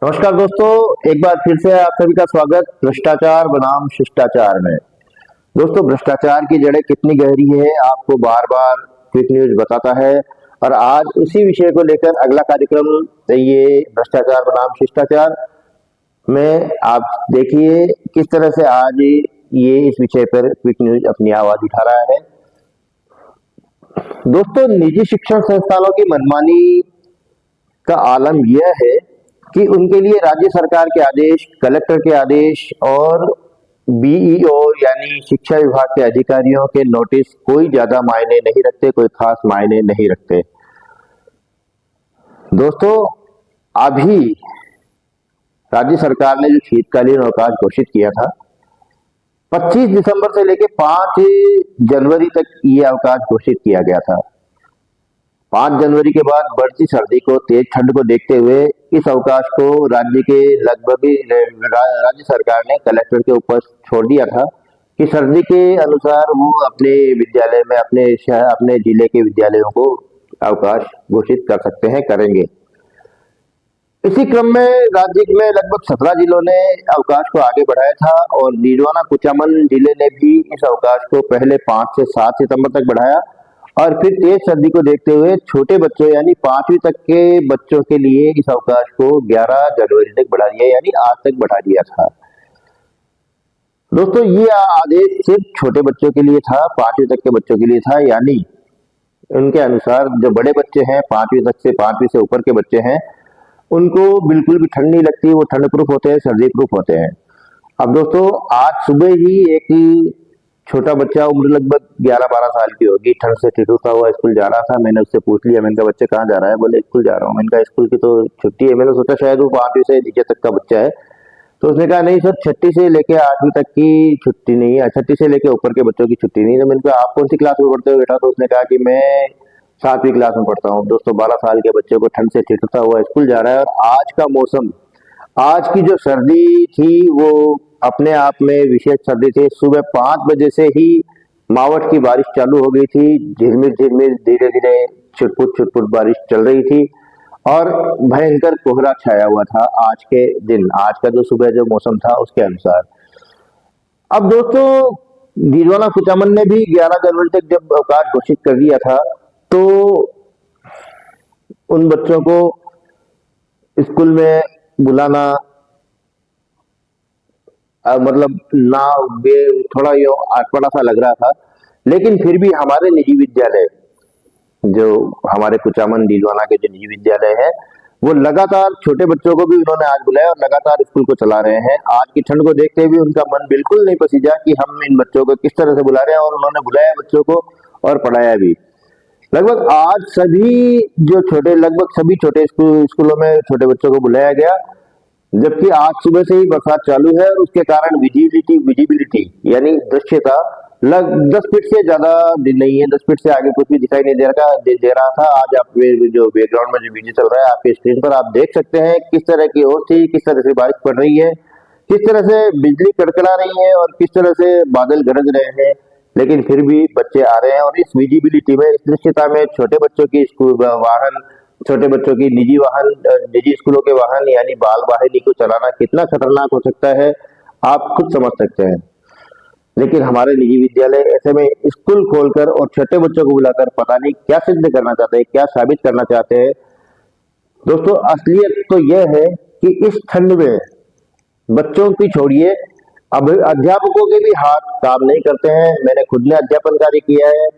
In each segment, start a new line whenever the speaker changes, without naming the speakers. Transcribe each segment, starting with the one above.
नमस्कार दोस्तों, एक बार फिर से आप सभी का स्वागत भ्रष्टाचार बनाम शिष्टाचार में। दोस्तों, भ्रष्टाचार की जड़ें कितनी गहरी है आपको बार बार क्विक न्यूज बताता है। और आज उसी विषय को लेकर अगला कार्यक्रम ये भ्रष्टाचार बनाम शिष्टाचार में आप देखिए किस तरह से आज ये इस विषय पर क्विक न्यूज अपनी आवाज उठा रहा है। दोस्तों, निजी शिक्षण संस्थानों की मनमानी का आलम यह है कि उनके लिए राज्य सरकार के आदेश, कलेक्टर के आदेश और बीईओ यानी शिक्षा विभाग के अधिकारियों के नोटिस कोई ज्यादा मायने नहीं रखते, कोई खास मायने नहीं रखते। दोस्तों, अभी राज्य सरकार ने जो शीतकालीन अवकाश घोषित किया था, 25 दिसंबर से लेकर 5 जनवरी तक ये अवकाश घोषित किया गया था। 5 जनवरी के बाद बढ़ती सर्दी को, तेज ठंड को देखते हुए इस अवकाश को राज्य सरकार ने कलेक्टर के ऊपर छोड़ दिया था कि सर्दी के अनुसार वो अपने विद्यालय में अपने जिले के विद्यालयों को अवकाश घोषित कर सकते हैं, करेंगे। इसी क्रम में राज्य में लगभग 17 जिलों ने अवकाश को आगे बढ़ाया था और नीडवाना कुचामन जिले ने भी इस अवकाश को पहले 5 से 7 सितंबर तक बढ़ाया और फिर तेज सर्दी को देखते हुए छोटे बच्चों यानी 5वीं तक के बच्चों के लिए इस अवकाश को 11 जनवरी तक बढ़ा दिया, यानी आज तक बढ़ा दिया था। दोस्तों, ये आदेश सिर्फ छोटे बच्चों के लिए था, 5वीं तक के बच्चों के लिए था। यानी उनके अनुसार जो बड़े बच्चे हैं, 5वीं तक से 5वीं से ऊपर के बच्चे हैं, उनको बिल्कुल भी ठंड नहीं लगती, वो ठंड प्रूफ होते हैं, सर्दी प्रूफ होते हैं। अब दोस्तों, आज सुबह ही एक छोटा बच्चा, उम्र लगभग 11-12 साल की होगी, ठंड से ठिठुरता हुआ स्कूल जा रहा था। मैंने उससे पूछ लिया, मैंने कहा बच्चे कहाँ जा रहा है? बोले स्कूल जा रहा हूँ। मैंने कहा स्कूल की तो छुट्टी है। मैंने सोचा शायद वो 5वीं से नीचे तक का बच्चा है, तो उसने कहा नहीं सर, 6ठी से लेके 8वीं तक की छुट्टी नहीं है, 6ठी से लेके ऊपर के बच्चों की छुट्टी नहीं है। तो मैंने कहा आप कौन सी क्लास में पढ़ते हो बेटा? तो उसने कहा कि मैं 7वीं क्लास में पढ़ता हूँ। दोस्तों, 12 साल के बच्चे को ठंड से ठिठुरता हुआ स्कूल जा रहा है। और आज का मौसम, आज की जो सर्दी थी वो अपने आप में विशेष सर्दी थी। सुबह 5 बजे से ही मावठ की बारिश चालू हो गई थी, झिरमिर झिरमिर धीरे धीरे छुटपुट छुटपुट बारिश चल रही थी और भयंकर कोहरा छाया हुआ था आज के दिन, आज का जो सुबह जो मौसम था उसके अनुसार। अब दोस्तों, नीडवाना कुचामन ने भी 11 जनवरी तक जब अवकाश घोषित कर दिया था, तो उन बच्चों को स्कूल में बुलाना मतलब ना थोड़ा ये अटपटा सा लग रहा था। लेकिन फिर भी हमारे निजी विद्यालय, जो हमारे कुचामन नीडवाना के जो निजी विद्यालय है, वो लगातार छोटे बच्चों को भी उन्होंने आज बुलाया और लगातार स्कूल को चला रहे हैं। आज की ठंड को देखते हुए उनका मन बिल्कुल नहीं पसीजा कि हम इन बच्चों को किस तरह से बुला रहे हैं, और उन्होंने बुलाया बच्चों को और पढ़ाया भी। लगभग आज लगभग सभी छोटे स्कूलों में छोटे बच्चों को बुलाया गया, जबकि आज सुबह से ही बरसात चालू है और उसके कारण विजिबिलिटी यानी दृश्यता 10 फीट से ज्यादा नहीं है, 10 फीट से आगे कुछ भी दिखाई नहीं दे रहा था। आज आप जो बैकग्राउंड में जो वीडियो चल रहा है आपके स्क्रीन पर, आप देख सकते हैं किस तरह की ओस थी, किस तरह से बारिश पड़ रही है, किस तरह से बिजली कड़कड़ा रही है और किस तरह से बादल गरज रहे हैं। लेकिन फिर भी बच्चे आ रहे हैं और इस विजिबिलिटी में, इस दृश्यता में छोटे बच्चों की स्कूल वाहन, छोटे बच्चों की निजी वाहन, निजी स्कूलों के वाहन यानी बाल वाहिनी को चलाना कितना खतरनाक हो सकता है आप खुद समझ सकते हैं। लेकिन हमारे निजी विद्यालय ऐसे में स्कूल खोलकर और छोटे बच्चों को बुलाकर पता नहीं क्या सिद्ध करना चाहते हैं, क्या साबित करना चाहते हैं। दोस्तों, असलियत तो यह है कि इस ठंड में बच्चों की छोड़िए, अब अध्यापकों के भी हाथ काम नहीं करते हैं। मैंने खुद ने अध्यापन कार्य किया है,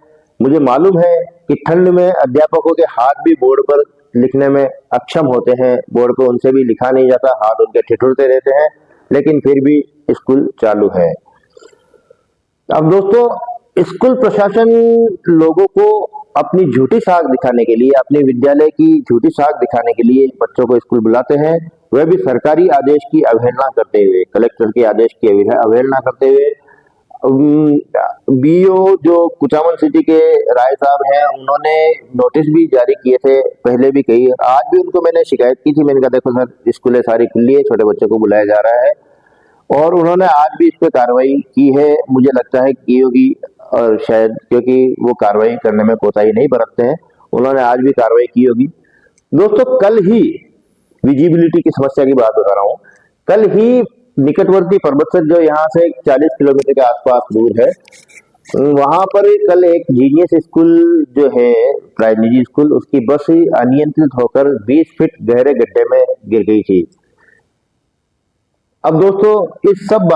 मुझे मालूम है कि ठंड में अध्यापकों के हाथ भी बोर्ड पर लिखने में अक्षम होते हैं, बोर्ड पर उनसे भी लिखा नहीं जाता, हाथ उनके ठिठुरते रहते हैं, लेकिन फिर भी स्कूल चालू है। अब दोस्तों, स्कूल प्रशासन लोगों को अपनी झूठी साख दिखाने के लिए, अपने विद्यालय की झूठी साख दिखाने के लिए बच्चों को स्कूल बुलाते हैं, वह भी सरकारी आदेश की अवहेलना करते हुए, कलेक्टर के आदेश की अवहेलना करते हुए। बीओ जो कुचामन सिटी के राय साहब हैं, उन्होंने नोटिस भी जारी किए थे पहले भी कई, आज भी उनको मैंने शिकायत की थी। मैंने कहा देखो सर, स्कूलें सारी खुली है, छोटे बच्चों को बुलाया जा रहा है, और उन्होंने आज भी इस पर कार्रवाई की है। मुझे लगता है की होगी, और शायद क्योंकि वो कार्रवाई करने में कोताही नहीं बरतते हैं, उन्होंने आज भी कार्रवाई की होगी। दोस्तों, कल ही विजिबिलिटी की समस्या की बात बता रहा हूँ। कल ही निकटवर्ती पर्वतसर जो यहाँ से 40 किलोमीटर के आसपास दूर है, वहां पर कल एक जीनियस स्कूल जो है निजी स्कूल, उसकी बस ही अनियंत्रित होकर 20 फीट गहरे गड्ढे में गिर गई थी। अब दोस्तों इन सब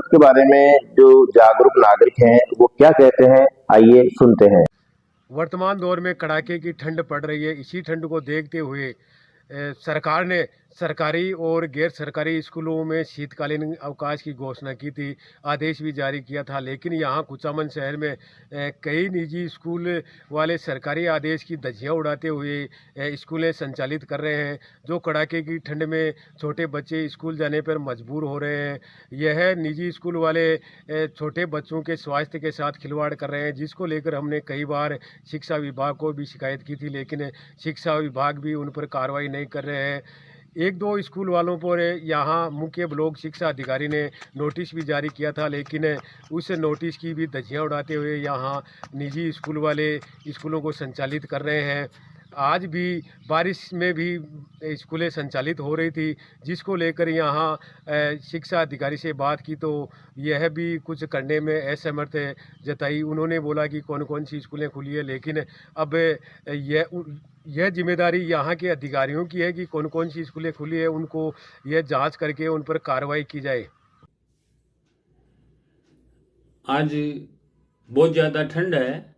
के बारे में जो जागरूक नागरिक हैं वो क्या कहते हैं, आइए सुनते हैं।
वर्तमान दौर में कड़ाके की ठंड पड़ रही है। इसी ठंड को देखते हुए सरकार ने सरकारी और गैर सरकारी स्कूलों में शीतकालीन अवकाश की घोषणा की थी, आदेश भी जारी किया था। लेकिन यहाँ कुचामन शहर में कई निजी स्कूल वाले सरकारी आदेश की धज्जियाँ उड़ाते हुए स्कूलें संचालित कर रहे हैं, जो कड़ाके की ठंड में छोटे बच्चे स्कूल जाने पर मजबूर हो रहे हैं। यह निजी स्कूल वाले छोटे बच्चों के स्वास्थ्य के साथ खिलवाड़ कर रहे हैं, जिसको लेकर हमने कई बार शिक्षा विभाग को भी शिकायत की थी, लेकिन शिक्षा विभाग भी उन पर कार्रवाई नहीं कर रहे हैं। एक दो स्कूल वालों पर यहाँ मुख्य ब्लॉक शिक्षा अधिकारी ने नोटिस भी जारी किया था, लेकिन उस नोटिस की भी धज्जियाँ उड़ाते हुए यहाँ निजी स्कूल वाले स्कूलों को संचालित कर रहे हैं। आज भी बारिश में भी स्कूलें संचालित हो रही थी, जिसको लेकर यहाँ शिक्षा अधिकारी से बात की तो यह भी कुछ करने में असमर्थ जताई। उन्होंने बोला कि कौन कौन सी स्कूलें खुली है, लेकिन अब यह जिम्मेदारी यहाँ के अधिकारियों की है कि कौन कौन सी स्कूलें खुली है, उनको यह जांच करके उन पर कार्रवाई की जाए।
आज बहुत ज़्यादा ठंड है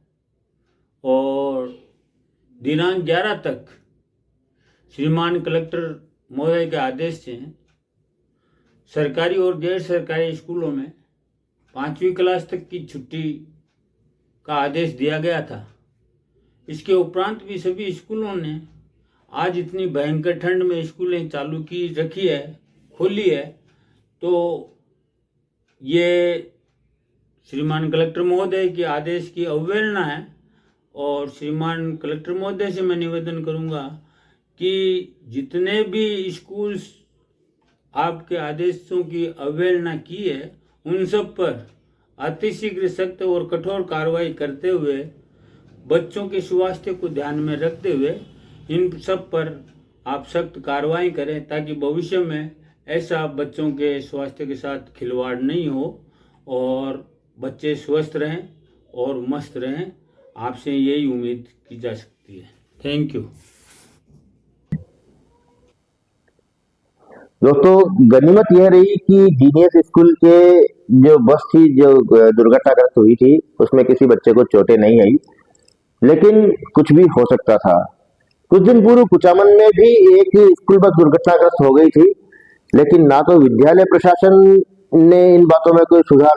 और दिनांक 11 तक श्रीमान कलेक्टर महोदय के आदेश से सरकारी और गैर सरकारी स्कूलों में 5वीं क्लास तक की छुट्टी का आदेश दिया गया था। इसके उपरांत भी सभी स्कूलों ने आज इतनी भयंकर ठंड में स्कूलें चालू की रखी है, खोली है, तो ये श्रीमान कलेक्टर महोदय के आदेश की अवहेलना है। और श्रीमान कलेक्टर महोदय से मैं निवेदन करूंगा कि जितने भी स्कूल्स आपके आदेशों की अवहेलना की है, उन सब पर अतिशीघ्र सख्त और कठोर कार्रवाई करते हुए, बच्चों के स्वास्थ्य को ध्यान में रखते हुए इन सब पर आप सख्त कार्रवाई करें, ताकि भविष्य में ऐसा बच्चों के स्वास्थ्य के साथ खिलवाड़ नहीं हो और बच्चे स्वस्थ रहें और मस्त रहें। आपसे यही उम्मीद की जा सकती है। Thank you.
दोस्तों, गनीमत यह रही कि जीनियस स्कूल के जो बस थी जो दुर्घटनाग्रस्त हुई थी, उसमें किसी बच्चे को चोटें नहीं आई, लेकिन कुछ भी हो सकता था। कुछ दिन पूर्व कुचामन में भी एक स्कूल बस दुर्घटनाग्रस्त हो गई थी, लेकिन ना तो विद्यालय प्रशासन ने इन बातों में कोई सुधार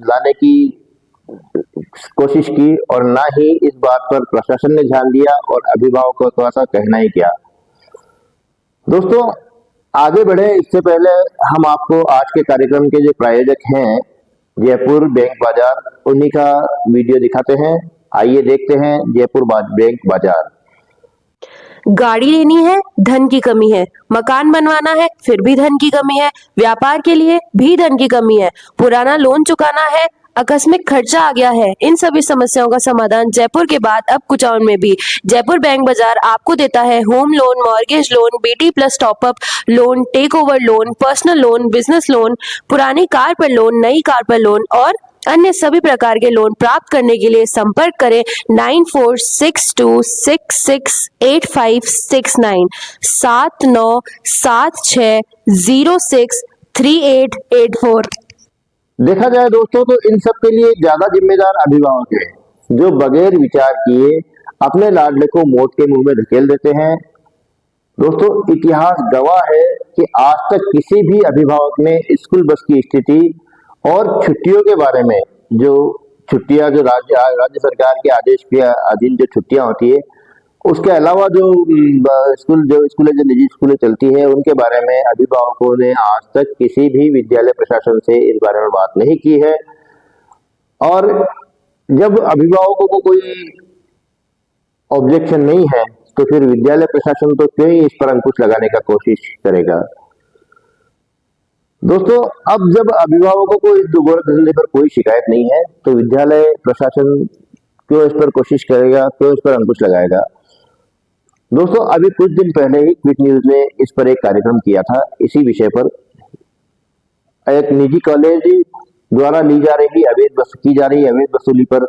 लाने की कोशिश की और ना ही इस बात पर प्रशासन ने ध्यान दिया और अभिभावकों का ऐसा कहना ही क्या। दोस्तों, आगे बढ़े इससे पहले हम आपको आज के कार्यक्रम के जो प्रायोजक हैं जयपुर बैंक बाजार, उन्हीं का वीडियो दिखाते हैं। आइए देखते हैं जयपुर बैंक बाजार।
गाड़ी लेनी है, धन की कमी है। मकान बनवाना है, फिर भी धन की कमी है। व्यापार के लिए भी धन की कमी है। पुराना लोन चुकाना है, आकस्मिक खर्चा आ गया है। इन सभी समस्याओं का समाधान जयपुर के बाद अब कुचामन में भी। जयपुर बैंक बाजार आपको देता है home loan, mortgage loan, BT plus top up loan, take over loan, personal loan, business loan, पुरानी कार पर लोन, नई कार पर लोन और अन्य सभी प्रकार के लोन प्राप्त करने के लिए संपर्क करें 9462668569 7976063884।
देखा जाए दोस्तों तो इन सब के लिए ज्यादा जिम्मेदार अभिभावक हैं, जो बगैर विचार किए अपने लाडले को मौत के मुंह में धकेल देते हैं। दोस्तों, इतिहास गवाह है कि आज तक किसी भी अभिभावक ने स्कूल बस की स्थिति और छुट्टियों के बारे में, जो छुट्टियां जो राज्य सरकार के आदेश के अधीन जो छुट्टियां होती है, उसके अलावा जो स्कूलें जो निजी स्कूलें चलती है, उनके बारे में अभिभावकों ने आज तक किसी भी विद्यालय प्रशासन से इस बारे में बात नहीं की है। और जब अभिभावकों को कोई ऑब्जेक्शन नहीं है, तो फिर विद्यालय प्रशासन तो क्यों ही इस पर अंकुश लगाने का कोशिश करेगा। दोस्तों, अब जब अभिभावकों को इस दुर्घटना धंधे पर कोई शिकायत नहीं है, तो विद्यालय प्रशासन क्यों इस पर कोशिश करेगा, क्यों इस पर अंकुश लगाएगा। दोस्तों अभी कुछ दिन पहले ही क्विक न्यूज ने इस पर एक कार्यक्रम किया था। इसी विषय पर एक निजी कॉलेज द्वारा की जा रही अवैध वसूली पर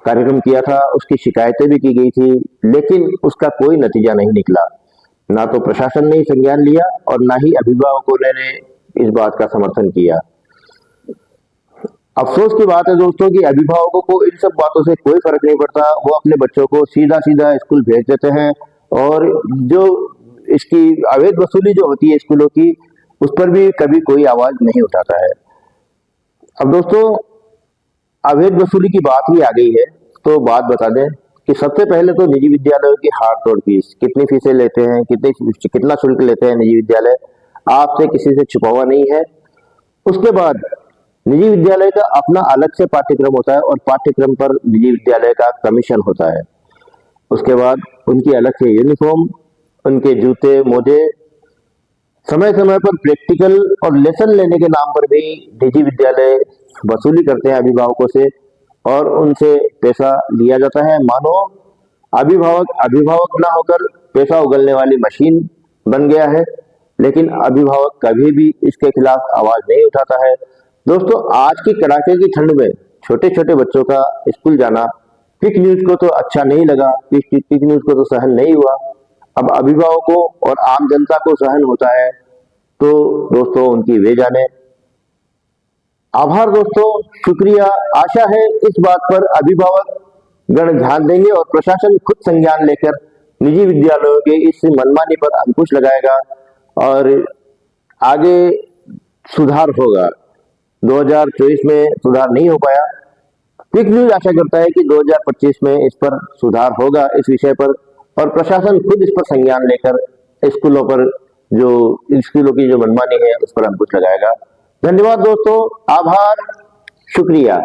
कार्यक्रम किया था। उसकी शिकायतें भी की गई थी, लेकिन उसका कोई नतीजा नहीं निकला। ना तो प्रशासन ने संज्ञान लिया और ना ही अभिभावकों ने इस बात का समर्थन किया। अफसोस की बात है दोस्तों कि अभिभावकों को इन सब बातों से कोई फर्क नहीं पड़ता। वो अपने बच्चों को सीधा सीधा स्कूल भेज देते हैं और जो इसकी अवैध वसूली जो होती है स्कूलों की, उस पर भी कभी कोई आवाज नहीं उठाता है। अब दोस्तों अवैध वसूली की बात ही आ गई है तो बात बता दें कि सबसे पहले तो निजी विद्यालयों की हाड़ तोड़ फीस, कितनी फीसें लेते हैं, कितना शुल्क लेते हैं निजी विद्यालय, आपसे किसी से छुपा हुआ नहीं है। उसके बाद निजी विद्यालय का अपना अलग से पाठ्यक्रम होता है और पाठ्यक्रम पर निजी विद्यालय का कमीशन होता है। उसके बाद उनकी अलग से यूनिफॉर्म, उनके जूते मोजे, समय समय पर प्रैक्टिकल और लेसन लेने के नाम पर भी निजी विद्यालय वसूली करते हैं अभिभावकों से और उनसे पैसा लिया जाता है। मानो अभिभावक ना होकर पैसा उगलने वाली मशीन बन गया है, लेकिन अभिभावक कभी भी इसके खिलाफ आवाज नहीं उठाता है। दोस्तों आज की कड़ाके की ठंड में छोटे छोटे बच्चों का स्कूल जाना क्विक न्यूज को तो अच्छा नहीं लगा, क्विक न्यूज को तो सहन नहीं हुआ। अब अभिभावकों और आम जनता को सहन होता है तो दोस्तों उनकी वे जाने। आभार दोस्तों, शुक्रिया। आशा है इस बात पर अभिभावक गण ध्यान देंगे और प्रशासन खुद संज्ञान लेकर निजी विद्यालयों के इस मनमानी पर अंकुश लगाएगा और आगे सुधार होगा। 2024 में सुधार नहीं हो पाया। क्विक न्यूज आशा करता है कि 2025 में इस पर सुधार होगा इस विषय पर और प्रशासन खुद इस पर संज्ञान लेकर स्कूलों की जो मनमानी है उस पर अंकुश लगाएगा। धन्यवाद दोस्तों, आभार, शुक्रिया।